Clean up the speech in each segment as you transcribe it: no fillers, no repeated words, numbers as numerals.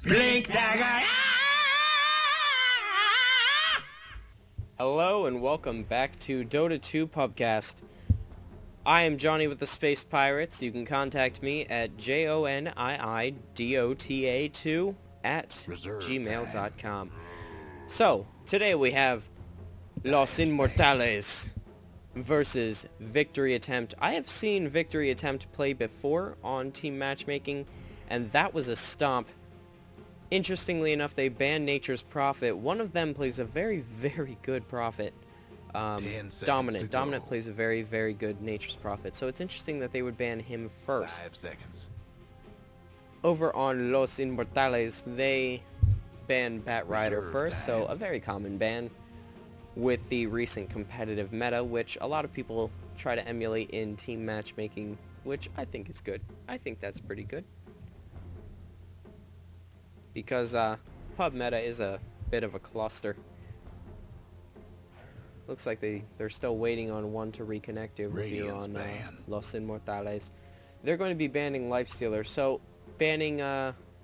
Blink dagger! Hello and welcome back to Dota 2 Pubcast. I am Johnny with the Space Pirates. You can contact me at JONIIDOTA2 at gmail.com. So, today we have Los Inmortales versus Victory Attempt. I have seen Victory Attempt play before on team matchmaking, and that was a stomp. Interestingly enough, they banned Nature's Prophet. One of them plays a very, very good Prophet. Dominant. Dominant plays a very, very good Nature's Prophet. So it's interesting that they would ban him first. 5 seconds. Over on Los Inmortales, they banned Bat Rider Reserve first, time. so a very common ban with the recent competitive meta, which a lot of people try to emulate in team matchmaking, which I think is good. I think that's pretty good. Because pub meta is a bit of a cluster. Looks like they're still waiting on one to reconnect over here Radiant's on ban. Los Inmortales. They're going to be banning Lifestealer, so banning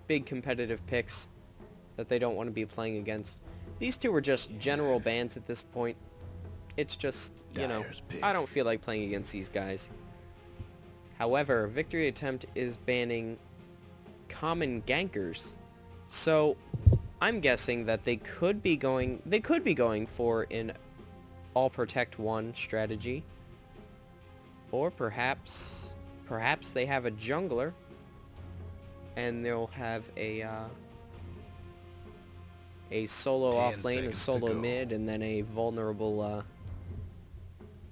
big competitive picks that they don't want to be playing against. These two are just general bans at this point. It's just, you know, Dyer's pick. I don't feel like playing against these guys. However, Victory Attempt is banning common gankers. So, I'm guessing that they could be going for an all protect one strategy, or perhaps they have a jungler, and they'll have a solo 10 off lane, a seconds to solo go. mid, and then a vulnerable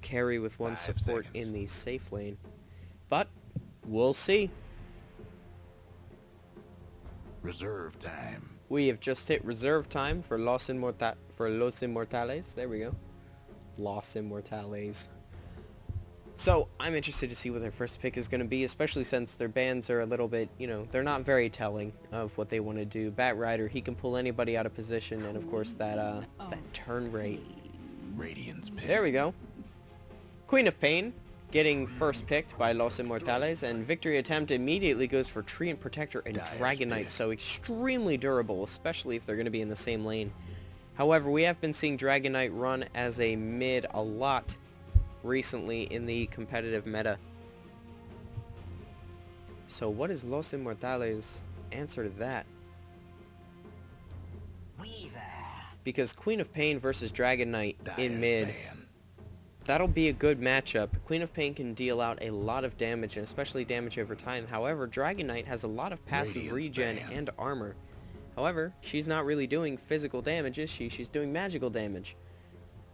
carry with one 5 support seconds. in the safe lane. But we'll see. Reserve time. We have just hit reserve time for Los Inmortales. There we go. Los Inmortales. So, I'm interested to see what their first pick is going to be, especially since their bans are a little bit, you know, they're not very telling of what they want to do. Bat Rider, he can pull anybody out of position, and of course that turn rate. Radiant's pick. There we go. Queen of Pain getting first picked by Los Inmortales, and Victory Attempt immediately goes for Treant Protector and Dyer's Dragon Knight, pick. so extremely durable, especially if they're going to be in the same lane. However, we have been seeing Dragon Knight run as a mid a lot recently in the competitive meta. So what is Los Inmortales' answer to that? Weaver. Because Queen of Pain versus Dragon Knight in Dyer's mid, ban. that'll be a good matchup. Queen of Pain can deal out a lot of damage, and especially damage over time. However, Dragon Knight has a lot of passive Radiant's regen ban. and armor. However, she's not really doing physical damage, is she? She's doing magical damage.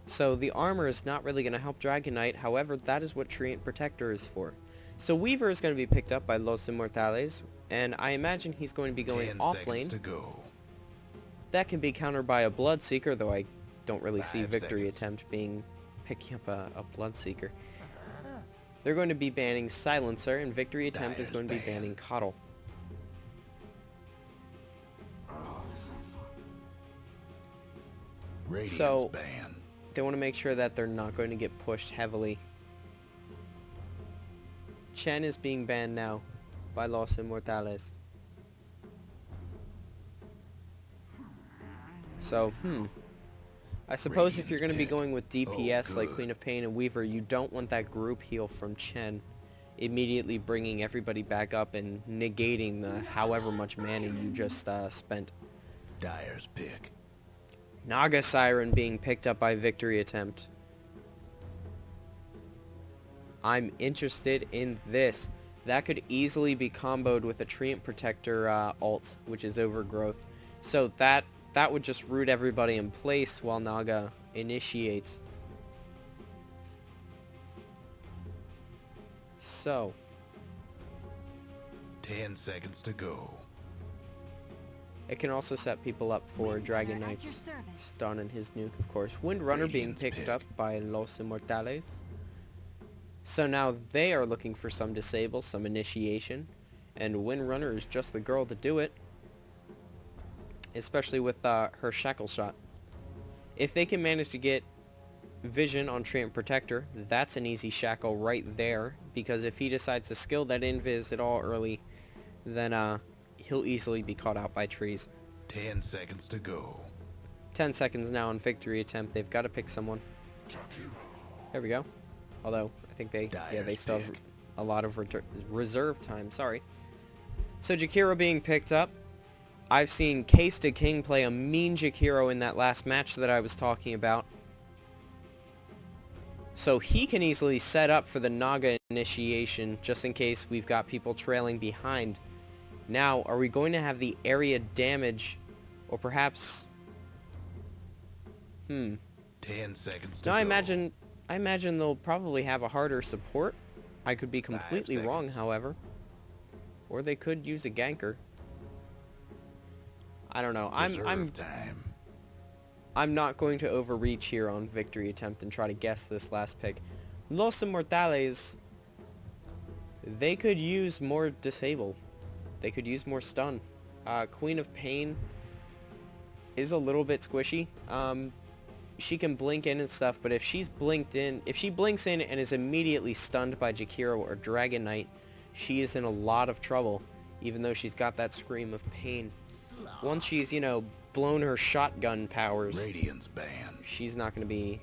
So the armor is not really going to help Dragon Knight. However, that is what Treant Protector is for. So Weaver is going to be picked up by Los Inmortales, and I imagine he's going to be going 10 off seconds lane. to go. That can be countered by a Bloodseeker, though I don't really see 5 Victory seconds. Attempt picking up a Bloodseeker. They're going to be banning Silencer, and Victory Attempt is Dyer's going to be ban. banning Coddle. Radiant's So- ban. They want to make sure that they're not going to get pushed heavily. Chen is being banned now by Los Inmortales. So, I suppose if you're going to be pick. going with DPS like good. Queen of Pain and Weaver, you don't want that group heal from Chen immediately bringing everybody back up and negating the however much mana you just spent. Dyer's pick. Naga Siren being picked up by Victory Attempt. I'm interested in this. That could easily be comboed with a Treant Protector ult, which is Overgrowth. So that would just root everybody in place while Naga initiates. So, 10 seconds to go. it can also set people up for Dragon Windrunner at Knight's your service. stun and his nuke, of course. Windrunner being Radiant's picked pick. up by Los Inmortales. So now they are looking for some disable, some initiation, and Windrunner is just the girl to do it. Especially with her Shackle Shot. If they can manage to get Vision on Treant Protector, that's an easy shackle right there, because if he decides to skill that invis at all early, then he'll easily be caught out by trees. 10 seconds to go. 10 seconds now on victory attempt. They've got to pick someone. There we go. Although, I think they still have a lot of reserve time. Sorry. So Jakiro being picked up. I've seen Case to King play a mean Jakiro in that last match that I was talking about. So he can easily set up for the Naga initiation just in case we've got people trailing behind. Now, are we going to have the area damage or perhaps... 10 seconds to No, go. I imagine they'll probably have a harder support. I could be completely wrong, however. Or they could use a ganker. I don't know. I'm not going to overreach here on victory attempt and try to guess this last pick. Los Inmortales, they could use more disable. They could use more stun. Queen of Pain is a little bit squishy. She can blink in and stuff, but if she blinks in and is immediately stunned by Jakiro or Dragon Knight, she is in a lot of trouble, even though she's got that scream of pain. Once she's, you know, blown her shotgun powers, Radiance ban. she's not going to be,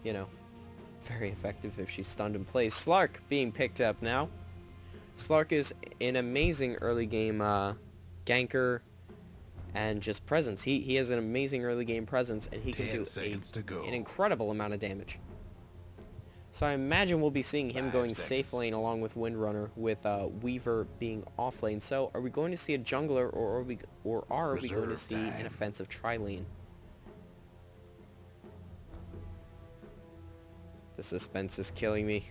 you know, very effective if she's stunned in place. Slark being picked up now. Slark is an amazing early game ganker and just presence. He has an amazing early game presence, and he can do an incredible amount of damage. So I imagine we'll be seeing him going safe lane along with Windrunner, with Weaver being off lane. So are we going to see a jungler, or are we going to see an offensive tri-lane? The suspense is killing me.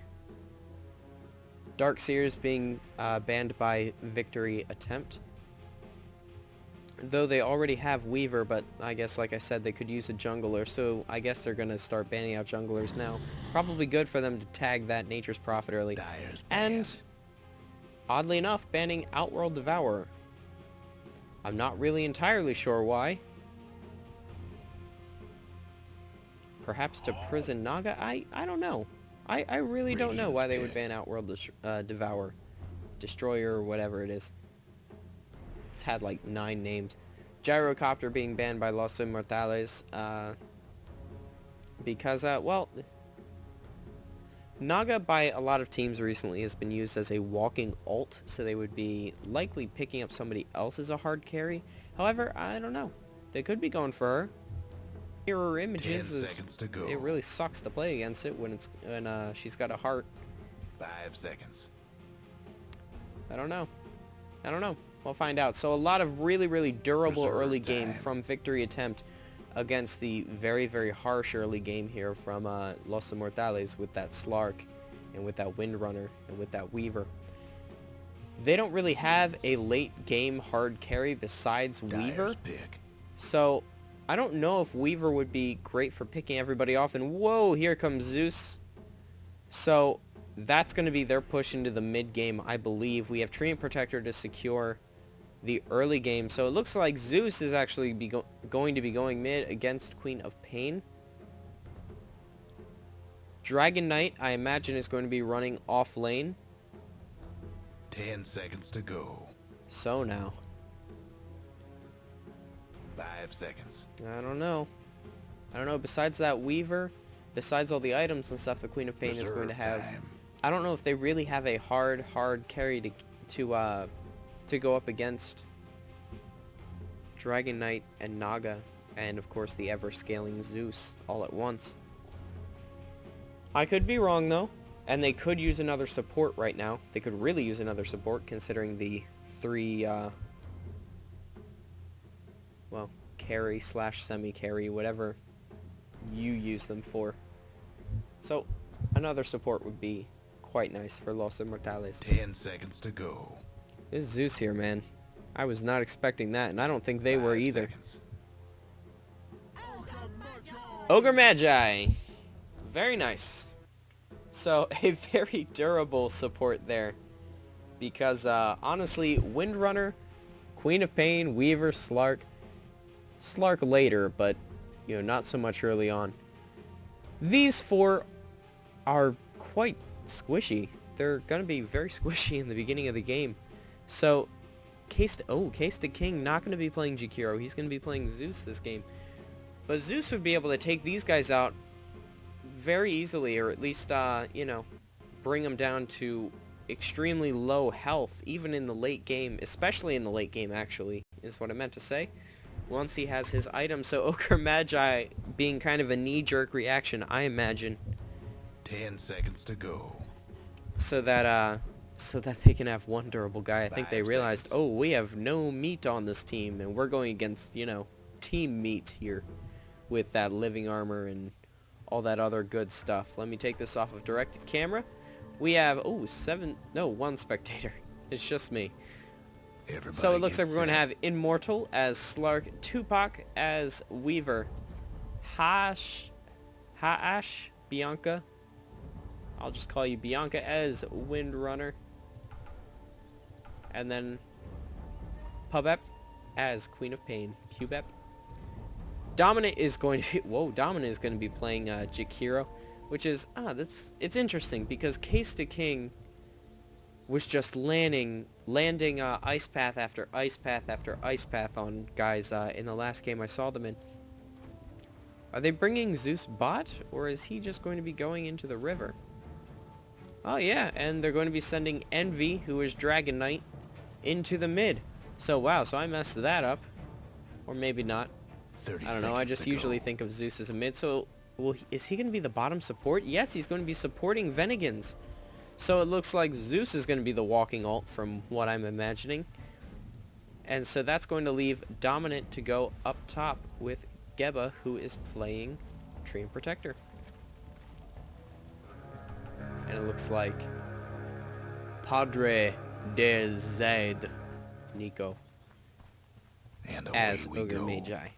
Darkseers being banned by victory attempt. Though they already have Weaver, but I guess, like I said, they could use a jungler, so I guess they're going to start banning out junglers now. Probably good for them to tag that Nature's Prophet early. And, oddly enough, banning Outworld Devourer. I'm not really entirely sure why. Perhaps to prison Naga? I don't know. I really don't know why they would ban Outworld Devourer. Destroyer, or whatever it is. It's had like 9 names. Gyrocopter being banned by Los Inmortales. Because, well... Naga by a lot of teams recently has been used as a walking ult, so they would be likely picking up somebody else as a hard carry. However, I don't know. They could be going for her. Mirror images is... It really sucks to play against it when she's got a heart. 5 seconds. I don't know. We'll find out. So a lot of really, really durable early game from victory attempt against the very, very harsh early game here from Los Inmortales with that Slark and with that Windrunner and with that Weaver. They don't really have a late game hard carry besides Weaver. So I don't know if Weaver would be great for picking everybody off. And whoa, here comes Zeus. So that's going to be their push into the mid game, I believe. We have Treant Protector to secure the early game. So it looks like Zeus is actually going to be going mid against Queen of Pain. Dragon Knight, I imagine, is going to be running off lane. 10 seconds to go. So now. 5 seconds. I don't know. Besides that Weaver, besides all the items and stuff the Queen of Pain is going to have, I don't know if they really have a hard carry to go up against Dragon Knight and Naga, and of course the ever-scaling Zeus all at once. I could be wrong though, and they could use another support right now. They could really use another support considering the 3, well, carry / semi-carry, whatever you use them for. So another support would be quite nice for Los Inmortales. 10 seconds to go. This Zeus here, man. I was not expecting that, and I don't think they were either. Ogre Magi. Very nice. So, a very durable support there. Because, honestly, Windrunner, Queen of Pain, Weaver, Slark. Slark later, but, you know, not so much early on. These 4 are quite squishy. They're going to be very squishy in the beginning of the game. So, Case the King not going to be playing Jakiro. He's going to be playing Zeus this game. But Zeus would be able to take these guys out very easily, or at least, you know, bring them down to extremely low health, even in the late game, especially in the late game, actually, is what I meant to say, once he has his item. So Ogre Magi being kind of a knee-jerk reaction, I imagine. 10 seconds to go. So that they can have one durable guy. I think they 5 realized, seconds. oh, we have no meat on this team, and we're going against, you know, team meat here with that living armor and all that other good stuff. Let me take this off of direct camera. We have, one spectator. It's just me. Everybody So it looks get like we're going to set. have Immortal as Slark, Tupac as Weaver, Haash, Bianca. I'll just call you Bianca as Windrunner. And then Pubep as Queen of Pain. Pubep. Dominant is going to be... Dominant is going to be playing Jakiro, which is... it's interesting, because Case the King was just landing Ice Path after Ice Path after Ice Path on guys in the last game I saw them in. Are they bringing Zeus bot, or is he just going to be going into the river? Oh yeah, and they're going to be sending Envy, who is Dragon Knight, into the mid. So wow, so I messed that up. Or maybe not. 30 I don't know, I seconds just to usually go. think of Zeus as a mid. So, is he going to be the bottom support? Yes, he's going to be supporting Venigans. So it looks like Zeus is going to be the walking ult from what I'm imagining. And so that's going to leave Dominant to go up top with Geba, who is playing Treant Protector. And it looks like Padre de Zaid Nico And away as we Ogre go. Magi.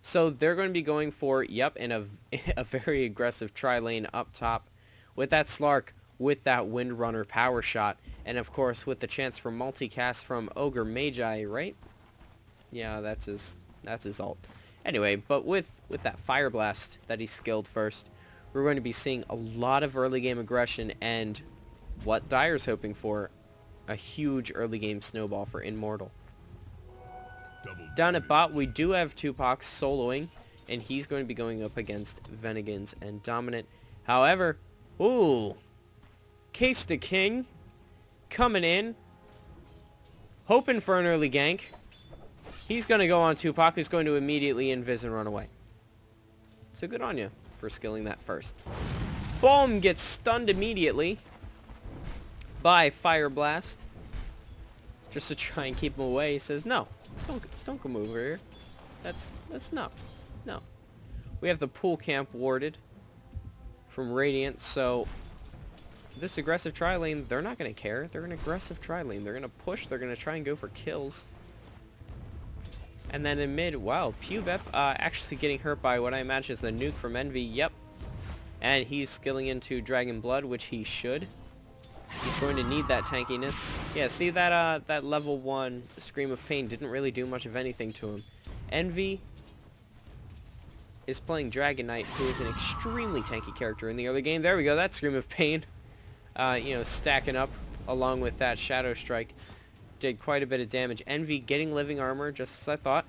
So they're going to be going for, and a very aggressive tri-lane up top with that Slark, with that Windrunner power shot, and of course with the chance for multicast from Ogre Magi, right? Yeah, that's his ult. Anyway, but with that Fire Blast that he skilled first, we're going to be seeing a lot of early game aggression, and what Dyer's hoping for, a huge early game snowball for Immortal. Down at bot, we do have Tupac soloing, and he's going to be going up against Venigans and Dominant. However, Case the King coming in, hoping for an early gank. He's going to go on Tupac, who's going to immediately invis and run away. So good on you for skilling that first. Boom! Gets stunned immediately by Fire Blast. Just to try and keep him away, he says, no, don't come over here. That's no. We have the pool camp warded from Radiant, so this aggressive tri-lane, they're not going to care. They're an aggressive tri-lane. They're going to push. They're going to try and go for kills. And then in mid, wow, Pubep actually getting hurt by what I imagine is the nuke from Envy. Yep. And he's skilling into Dragon Blood, which he should. He's going to need that tankiness. Yeah, see that level 1 Scream of Pain didn't really do much of anything to him. Envy is playing Dragon Knight, who is an extremely tanky character in the early game. There we go, that Scream of Pain. Stacking up along with that Shadow Strike. Did quite a bit of damage. Envy getting living armor, just as I thought.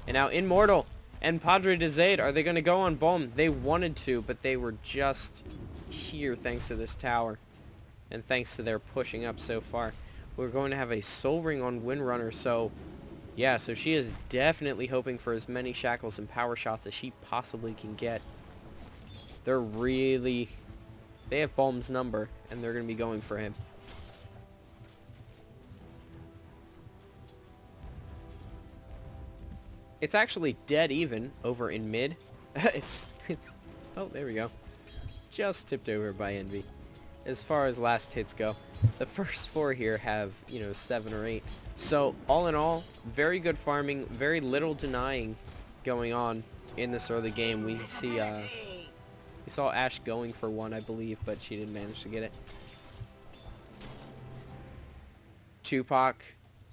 And now Immortal and Padre de Zaid, are they going to go on Bomb? They wanted to, but they were just here thanks to this tower. And thanks to their pushing up so far. We're going to have a Soul Ring on Windrunner, so... yeah, so she is definitely hoping for as many shackles and power shots as she possibly can get. They're really... they have Bomb's number, and they're going to be going for him. It's actually dead even over in mid. it's oh, there we go. Just tipped over by Envy. As far as last hits go, the first 4 here have, 7 or 8. So all in all, very good farming, very little denying going on in this early game. We saw Ashe going for one, I believe, but she didn't manage to get it. Tupac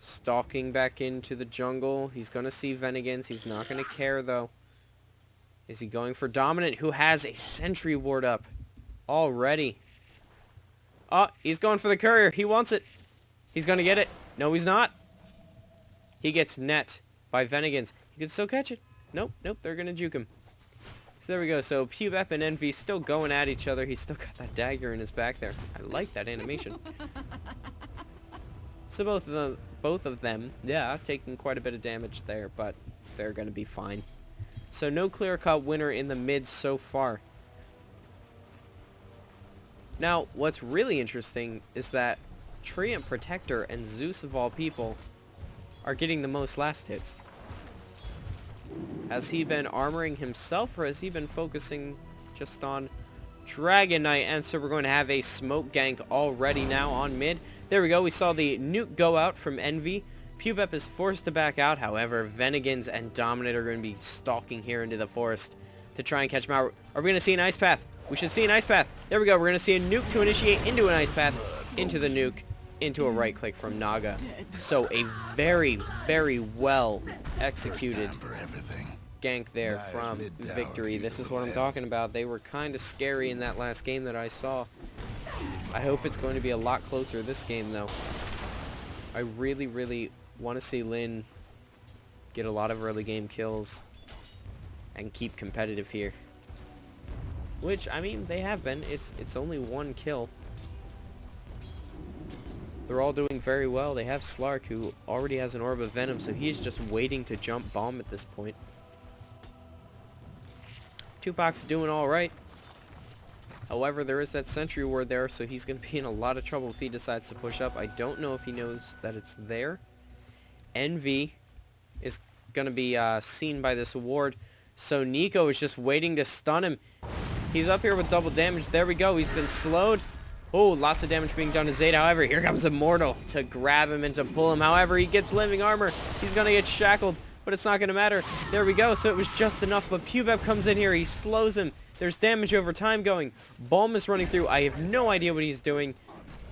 stalking back into the jungle. He's going to see Venigans. He's not going to care, though. Is he going for Dominant, who has a sentry ward up already? Oh, he's going for the courier. He wants it. He's going to get it. No, he's not. He gets net by Venigans. He could still catch it. Nope, nope, they're going to juke him. So there we go. So Pubep and Envy still going at each other. He's still got that dagger in his back there. I like that animation. So both of them, yeah, taking quite a bit of damage there, but they're going to be fine. So no clear-cut winner in the mid so far. Now, what's really interesting is that Treant Protector and Zeus of all people are getting the most last hits. Has he been armoring himself, or has he been focusing just on Dragon Knight? And so we're going to have a smoke gank already now on mid. There we go. We saw the nuke go out from Envy. Pubep is forced to back out. However, Venigans and Dominate are going to be stalking here into the forest to try and catch him out. Are we going to see an ice path? We should see an ice path. There we go. We're going to see a nuke to initiate into an ice path, into the nuke, into a right click from Naga. So a very, very well executed gank there from Victory. This is what I'm talking about. They were kind of scary in that last game that I saw. I hope it's going to be a lot closer this game, though. I really, really want to see Lin get a lot of early game kills and keep competitive here. Which, I mean, they have been. It's only one kill. They're all doing very well. They have Slark, who already has an Orb of Venom, so he's just waiting to jump bomb at this point. Tupac's doing alright. However, there is that sentry ward there, so he's going to be in a lot of trouble if he decides to push up. I don't know if he knows that it's there. Envy is going to be seen by this ward, so Nico is just waiting to stun him. He's up here with double damage. There we go. He's been slowed. Oh, lots of damage being done to Zeta. However, here comes Immortal to grab him and to pull him. However, he gets living armor. He's going to get shackled, but it's not going to matter. There we go. So it was just enough, but Pubep comes in here. He slows him. There's damage over time going. Balm is running through. I have no idea what he's doing.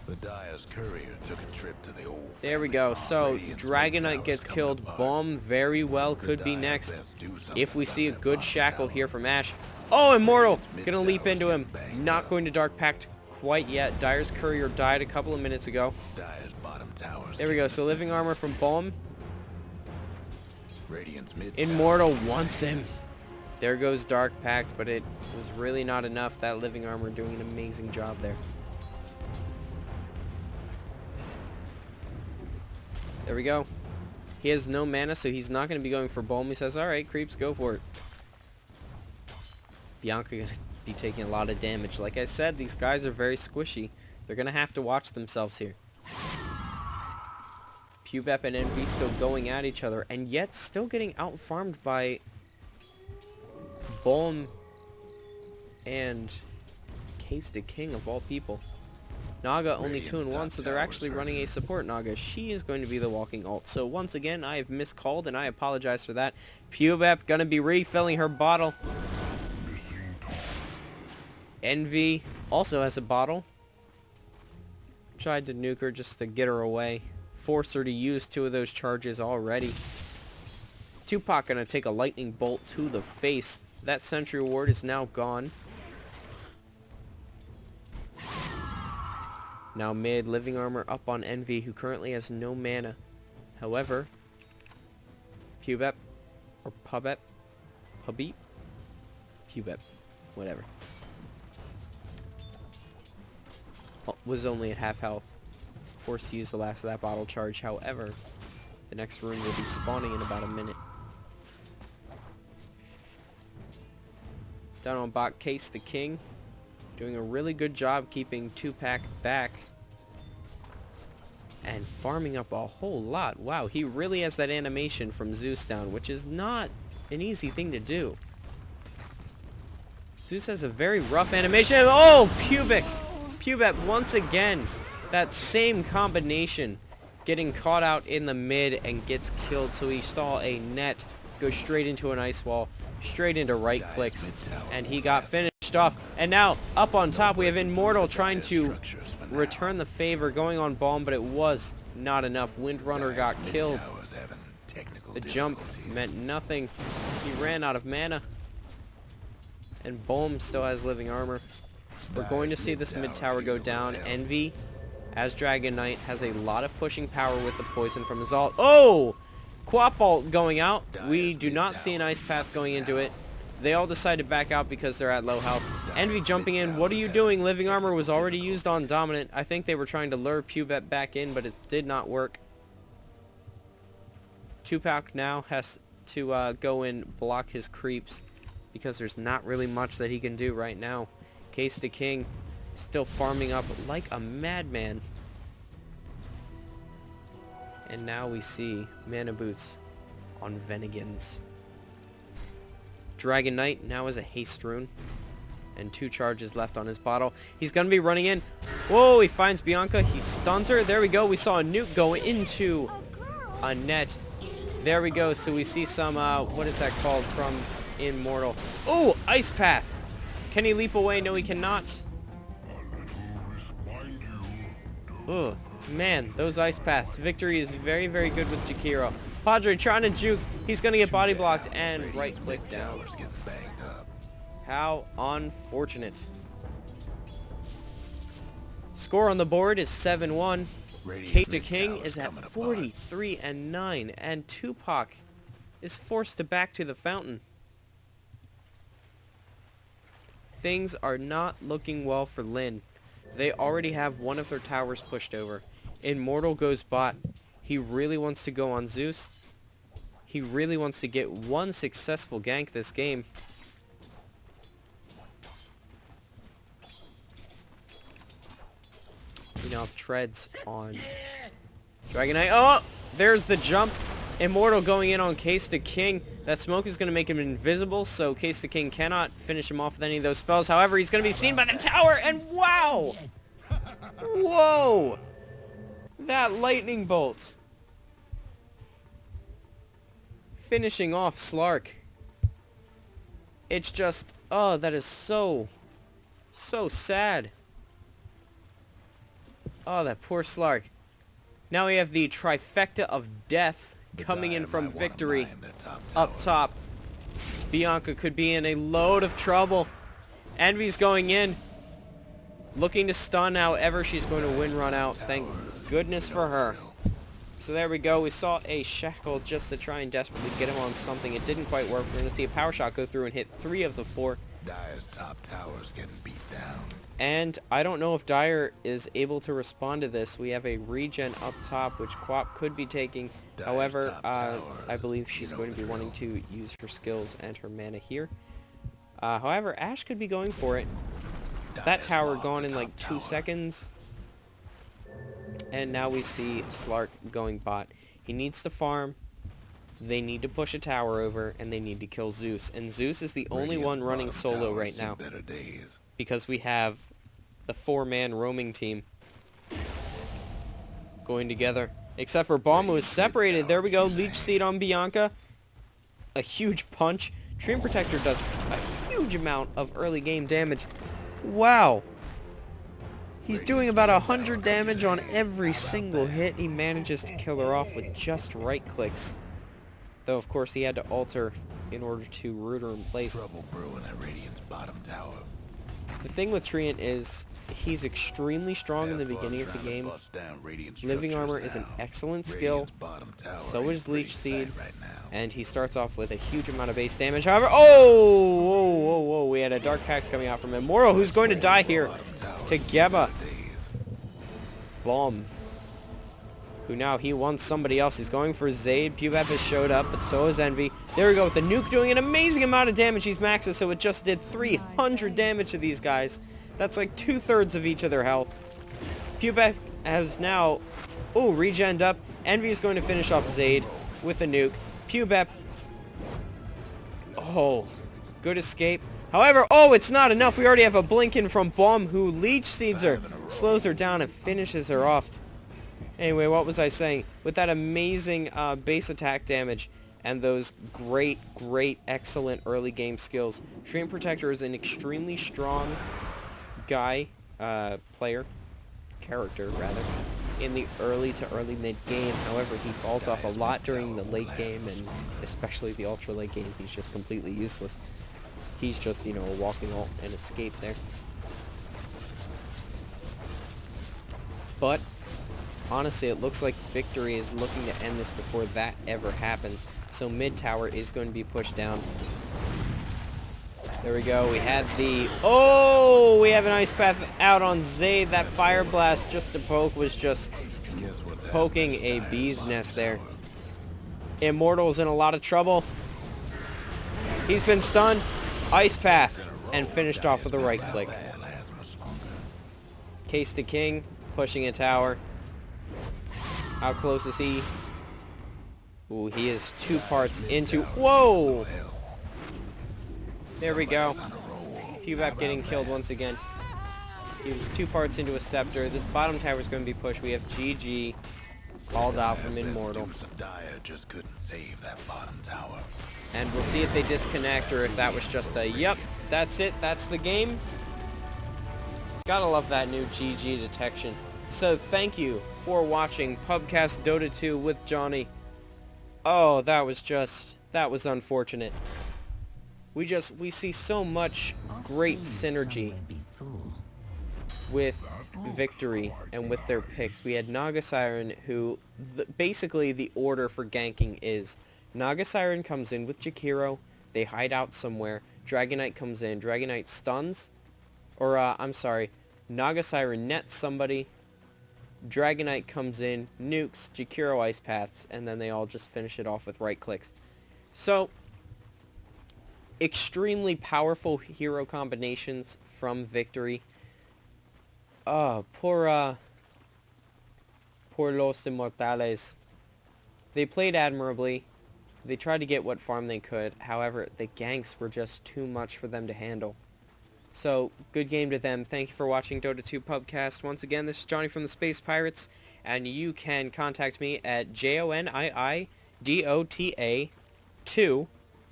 The Dyer's courier took a trip to the old. There we go. So Dragon Knight gets killed. Balm very well could be next if we see a good shackle here from Ash. Oh, Immortal! Gonna leap into him. Not going to Dark Pact quite yet. Dyer's courier died a couple of minutes ago. There we go. So living armor from Balm. Immortal wants him. There goes Dark Pact, but it was really not enough. That living armor doing an amazing job there. There we go. He has no mana, so he's not going to be going for Balm. He says, alright, creeps, go for it. Bianca going to be taking a lot of damage. Like I said, these guys are very squishy. They're going to have to watch themselves here. Pubep and Envy still going at each other, and yet still getting out-farmed by Balm and Case the King of all people. Naga only 2-1, so they're actually running a support Naga. She is going to be the walking ult. So once again, I have miscalled, and I apologize for that. Pubep going to be refilling her bottle. Envy also has a bottle. Tried to nuke her just to get her away. Force her to use 2 of those charges already. Tupac going to take a lightning bolt to the face. That sentry ward is now gone. Now mid, living armor up on Envy, who currently has no mana. However, Pubep, or Pubep, Pubep, whatever, was only at half health. Forced to use the last of that bottle charge. However, the next rune will be spawning in about a minute. Down on bot, Case the King, doing a really good job keeping Tupac back and farming up a whole lot. Wow, he really has that animation from Zeus down, which is not an easy thing to do. Zeus has a very rough animation. Oh, Pubep once again. That same combination, getting caught out in the mid and gets killed. So he saw a net go straight into an ice wall, straight into right clicks, and he got finished off. And now up on top we have Immortal trying to return the favor, going on Balm, but it was not enough. Windrunner got killed. The jump meant nothing. He ran out of mana, and Balm still has living armor. We're going to see this mid tower go down. Envy, as Dragon Knight, has a lot of pushing power with the poison from his ult. Oh! Quap ult going out. We do not see an ice path going into it. They all decide to back out because they're at low health. Envy jumping in. What are you doing? Living armor was already used on Dominant. I think they were trying to lure Pubet back in, but it did not work. Tupac now has to go and block his creeps because there's not really much that he can do right now. Case the King still farming up like a madman. And now we see Mana Boots on Venigans. Dragon Knight now has a haste rune and 2 charges left on his bottle. He's going to be running in. Whoa, he finds Bianca. He stuns her. There we go. We saw a nuke go into a net. There we go. So we see some, what is that called from Immortal? Oh, Ice Path. Can he leap away? No, he cannot. Oh, man, those Ice Paths. Victory is very, very good with Jakiro. Padre trying to juke. He's going to get body blocked and right click down. How unfortunate. Score on the board is 7-1. Case the King is at 43-9, and Tupac is forced to back to the fountain. Things are not looking well for Lin. They already have one of their towers pushed over. Immortal goes bot. He really wants to go on Zeus. He really wants to get one successful gank this game. We now have treads on Dragon Knight. Oh! There's the jump. Immortal going in on Case the King. That smoke is going to make him invisible, so Case the King cannot finish him off with any of those spells. However, he's going to be seen by the tower, and wow! Whoa! That lightning bolt. Finishing off Slark. It's just, oh, that is so sad. Oh, that poor Slark. Now we have the trifecta of death coming in from Victory up top. Bianca could be in a load of trouble. Envy's going in, looking to stun. However, she's going to win run out. Thank goodness for her. So there we go. We saw a shackle just to try and desperately get him on something. It didn't quite work. We're going to see a power shot go through and hit 3 of the 4. Dire's top tower's getting beat down. And I don't know if Dire is able to respond to this. We have a regen up top, which Quap could be taking. However, I believe she's going to be wanting to use her skills and her mana here. However, Ashe could be going for it. That tower gone in like 2 seconds. And now we see Slark going bot. He needs to farm. They need to push a tower over, and they need to kill Zeus. And Zeus is the only one running solo right now, because we have the 4-man roaming team going together. Except for Bomb, who is separated. There we go. Leech Seed on Bianca. A huge punch. Treant Protector does a huge amount of early game damage. Wow. He's doing about 100 damage on every single hit. He manages to kill her off with just right clicks. Though, of course, he had to alter in order to root her in place. Trouble brewing at Radiant's bottom tower. The thing with Treant is he's extremely strong in the beginning of the game. Living Armor is an excellent skill. So is Leech Seed. And he starts off with a huge amount of base damage. However, whoa, we had a Dark Pact coming out from Immortal, who's going to die here to Geba. Bomb. Who now he wants somebody else. He's going for Zayd. Pubeb has showed up, but so is Envy. There we go with the nuke doing an amazing amount of damage. He's maxed, so it just did 300 damage to these guys. That's like 2/3 of each of their health. Pubeb has now, regened up. Envy is going to finish off Zayd with a nuke. Pubeb, good escape. However, it's not enough. We already have a Blinken from Bomb, who Leech Seeds her, slows her down, and finishes her off. Anyway, what was I saying? With that amazing base attack damage and those great, excellent early game skills, Treant Protector is an extremely strong character, in the early to early mid game. However, he falls off a lot during the late game, and especially the ultra late game. He's just completely useless. He's just, a walking ult and escape there. But honestly, it looks like Victory is looking to end this before that ever happens. So mid tower is going to be pushed down. There we go. We had the... Oh! We have an Ice Path out on Zayd. That Fire Blast just to poke was just poking a bee's nest there. Immortal's in a lot of trouble. He's been stunned. Ice Path. And finished off with a right click. Case to King. Pushing a tower. How close is he? Ooh, he is 2 parts into... Whoa! There we go. Pubcast getting killed once again. He was 2 parts into a Scepter. This bottom tower is going to be pushed. We have GG called out from Immortal. Just couldn't save that bottom tower. And we'll see if they disconnect or if that was just a, yep, that's it, that's the game. Gotta love that new GG detection. So thank you for watching Pubcast Dota 2 with Johnny. Oh, that was unfortunate. We see so much great synergy with Victory and with their picks. We had Naga Siren, who basically the order for ganking is Naga Siren comes in with Jakiro, they hide out somewhere, Dragonite comes in, Dragonite stuns, or I'm sorry, Naga Siren nets somebody, Dragonite comes in, nukes, Jakiro Ice Paths, and then they all just finish it off with right clicks. So, extremely powerful hero combinations from Victory. Poor Los Inmortales. They played admirably. They tried to get what farm they could. However, the ganks were just too much for them to handle. So, good game to them. Thank you for watching Dota 2 Pubcast. Once again, this is Johnny from the Space Pirates, and you can contact me at JONIIDOTA2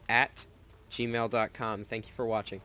at gmail.com. Thank you for watching.